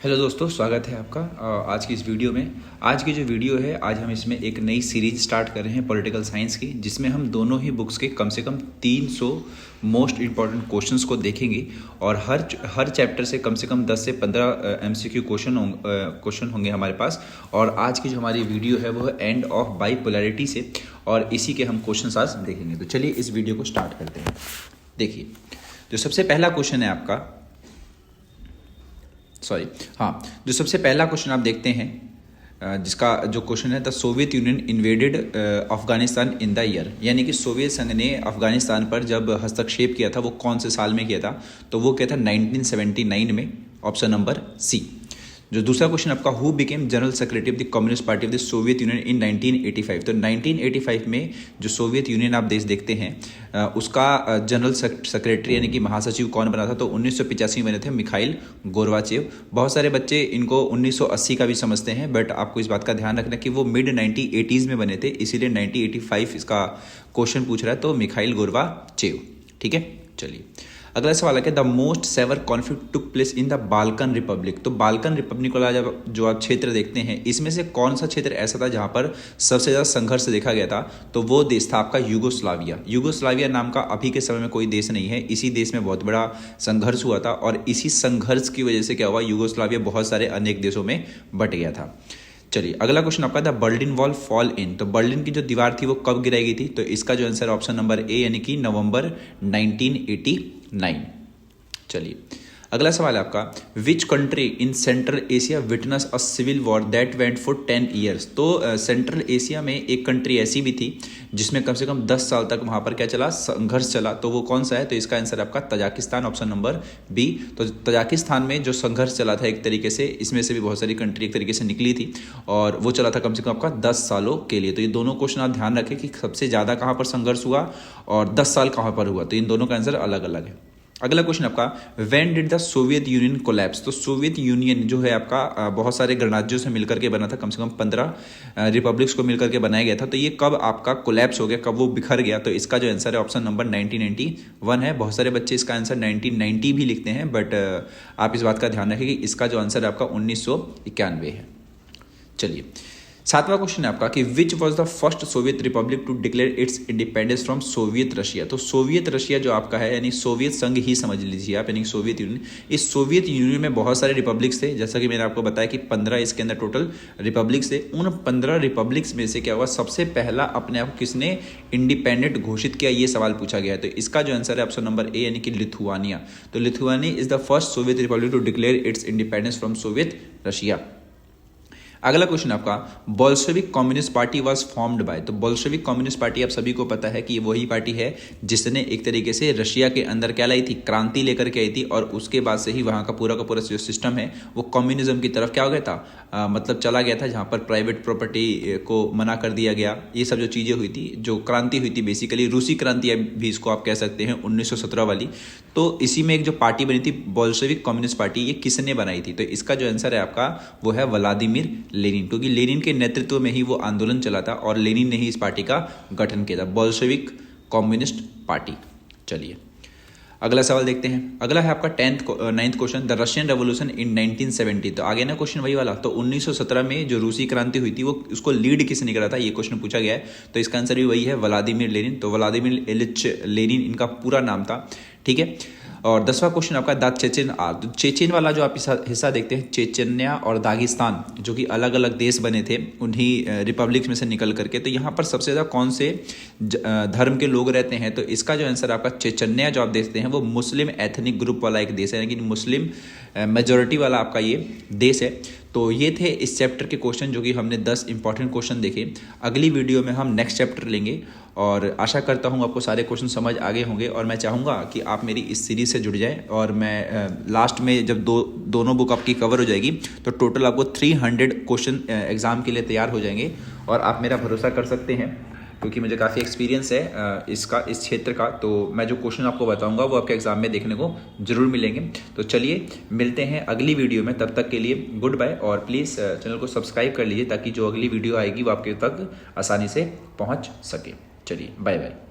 Hello दोस्तों, स्वागत है आपका आज की इस वीडियो में। आज की जो वीडियो है, आज हम इसमें एक नई सीरीज स्टार्ट कर रहे हैं पॉलिटिकल साइंस की, जिसमें हम दोनों ही बुक्स के कम से कम 300 मोस्ट इम्पॉर्टेंट क्वेश्चंस को देखेंगे और हर चैप्टर से कम 10 से 15 एमसीक्यू क्वेश्चन होंगे हमारे पास। और आज की जो हमारी वीडियो है वो है एंड ऑफ बाइपोलैरिटी से, और इसी के हम क्वेश्चन आज देखेंगे। तो चलिए इस वीडियो को स्टार्ट करते हैं। देखिए, जो सबसे पहला क्वेश्चन है आपका, जो सबसे पहला क्वेश्चन आप देखते हैं, जिसका जो क्वेश्चन है, the Soviet union invaded Afghanistan in the year, यानी कि सोवियत संघ ने अफगानिस्तान पर जब हस्तक्षेप किया था वो कौन से साल में किया था? तो वो क्या था? 1979 में, ऑप्शन नंबर सी। जो दूसरा क्वेश्चन आपका, who became general secretary of the Communist Party of the Soviet Union in 1985? तो 1985 में जो सोवियत यूनियन आप देश देखते हैं, उसका जनरल सेक्रेटरी यानी कि महासचिव कौन बना था? तो 1985 में बने थे मिखाइल गोर्बाचेव। बहुत सारे बच्चे इनको 1980 का भी समझते हैं, बट आपको इस बात का ध्यान रखना कि वो मिड 1980s में बने थे, इसीलिए 1985 इसका क्वेश्चन पूछ रहा है। तो मिखाइल गोर्बाचेव, ठीक है। चलिए अगला सवाल है कि the most severe conflict took place in the Balkan republic. तो बाल्कन रिपब्लिक वाला जो आप क्षेत्र देखते हैं, इसमें से कौन सा क्षेत्र ऐसा था जहां पर सबसे ज़्यादा संघर्ष देखा गया था? तो वो देश था आपका यूगोस्लाविया। यूगोस्लाविया नाम का अभी के समय में कोई देश नहीं है, इसी देश में बहुत बड़ा संघर्ष हुआ था, और इसी संघर्ष की वजह से क्या हुआ, यूगोस्लाविया बहुत सारे अनेक देशों में बट गया था। चलिए अगला क्वेश्चन आपका था, बर्लिन वॉल फॉल इन। तो बर्लिन की जो दीवार थी वो कब गिराई गई थी? तो इसका जो आंसर ऑप्शन नंबर ए, यानी कि नवंबर 1989। चलिए अगला सवाल है आपका, which country in Central Asia witness a civil war that went for 10 years? तो सेंट्रल एशिया में एक कंट्री ऐसी भी थी जिसमें कम से कम 10 साल तक वहां पर क्या चला, संघर्ष चला। तो वो कौन सा है? तो इसका आंसर आपका तजाकिस्तान, ऑप्शन नंबर बी। तो तजाकिस्तान में जो संघर्ष चला था एक तरीके से, इसमें से भी बहुत सारी कंट्री एक तरीके से निकली थी, और वो चला था कम से कम आपका 10 सालों के लिए। तो ये दोनों क्वेश्चन आप ध्यान रखें कि सबसे ज़्यादा कहाँ पर संघर्ष हुआ और 10 साल कहाँ पर हुआ, तो इन दोनों का आंसर अलग अलग है। अगला क्वेश्चन आपका, when did the Soviet union collapse? तो सोवियत यूनियन जो है आपका बहुत सारे गणराज्यों से मिलकर के बना था, कम से कम 15 रिपब्लिक्स को मिलकर के बनाया गया था। तो ये कब आपका कोलैप्स हो गया, कब वो बिखर गया? तो इसका जो आंसर है ऑप्शन नंबर 1991 है। बहुत सारे बच्चे इसका आंसर 1990 भी लिखते हैं, बट आप इस बात का ध्यान रखें कि इसका जो आंसर है आपका 1991 है। चलिए सातवां क्वेश्चन है आपका कि which was the first Soviet republic to declare its independence from Soviet Russia? तो सोवियत रशिया जो आपका है, यानी सोवियत संघ ही समझ लीजिए आप, यानी सोवियत यूनियन। इस सोवियत यूनियन में बहुत सारे रिपब्लिक्स थे, जैसा कि मैंने आपको बताया कि 15 इसके अंदर टोटल रिपब्लिक्स थे। उन 15 रिपब्लिक्स में से क्या हुआ, सबसे पहला अपने आप किसने इंडिपेंडेंट घोषित किया, ये सवाल पूछा गया है। तो इसका जो आंसर है ऑप्शन नंबर ए, यानी कि लिथुआनिया। तो Lithuania is the first Soviet republic to declare its independence from Soviet Russia. अगला क्वेश्चन आपका, Bolshevik Communist Party was formed by. तो बोल्शेविक कम्युनिस्ट पार्टी आप सभी को पता है कि वही पार्टी है जिसने एक तरीके से रशिया के अंदर क्या लाई थी, क्रांति लेकर के आई थी, और उसके बाद से ही वहाँ का पूरा जो सिस्टम है वो कम्युनिज्म की तरफ क्या हो गया था, मतलब चला गया था, जहाँ पर प्राइवेट प्रॉपर्टी को मना कर दिया गया। ये सब जो चीज़ें हुई थी, जो क्रांति हुई थी, बेसिकली रूसी क्रांति भी इसको आप कह सकते हैं, 1917 वाली। तो इसी में एक जो पार्टी बनी थी बोल्शेविक कम्युनिस्ट पार्टी, ये किसने बनाई थी? तो इसका जो आंसर है आपका वो है व्लादिमीर लेनिन, क्योंकि लेनिन के नेतृत्व में ही वो आंदोलन चला था और लेनिन ने ही इस पार्टी का गठन किया था, बोल्शेविक कम्युनिस्ट पार्टी। चलिए अगला सवाल देखते हैं। अगला है आपका 9th question, the Russian revolution in 1970। तो आगे ना क्वेश्चन वही वाला। तो 1917 में जो रूसी क्रांति हुई थी वो उसको लीड किसने करा था, ये क्वेश्चन पूछा गया है। तो इसका आंसर भी वही है, व्लादिमीर लेनिन। तो व्लादिमीर इलिच लेनिन इनका पूरा नाम था, ठीक है। और 10वां क्वेश्चन आपका, द चेचेन आर। तो चेचेन वाला जो आप हिस्सा देखते हैं, चेचन्या और दागिस्तान, जो कि अलग अलग देश बने थे उन्हीं रिपब्लिक्स में से निकल करके। तो यहाँ पर सबसे ज़्यादा कौन से धर्म के लोग रहते हैं? तो इसका जो आंसर आपका चेचन्या जो आप देखते हैं वो मुस्लिम एथनिक ग्रुप वाला एक देश है, यानी कि मुस्लिम मेजोरिटी वाला आपका ये देश है। तो ये थे इस चैप्टर के क्वेश्चन, जो कि हमने 10 इंपॉर्टेंट क्वेश्चन देखे। अगली वीडियो में हम नेक्स्ट चैप्टर लेंगे, और आशा करता हूँ आपको सारे क्वेश्चन समझ आ गए होंगे, और मैं चाहूँगा कि आप मेरी इस सीरीज़ से जुड़ जाएं। और मैं लास्ट में जब दोनों बुक आपकी कवर हो जाएगी तो टोटल आपको 300 क्वेश्चन एग्ज़ाम के लिए तैयार हो जाएंगे, और आप मेरा भरोसा कर सकते हैं क्योंकि मुझे काफ़ी एक्सपीरियंस है इस क्षेत्र का। तो मैं जो क्वेश्चन आपको बताऊंगा वो आपके एग्जाम में देखने को जरूर मिलेंगे। तो चलिए मिलते हैं अगली वीडियो में, तब तक के लिए गुड बाय, और प्लीज़ चैनल को सब्सक्राइब कर लीजिए ताकि जो अगली वीडियो आएगी वो आपके तक आसानी से पहुंच सके। चलिए बाय बाय।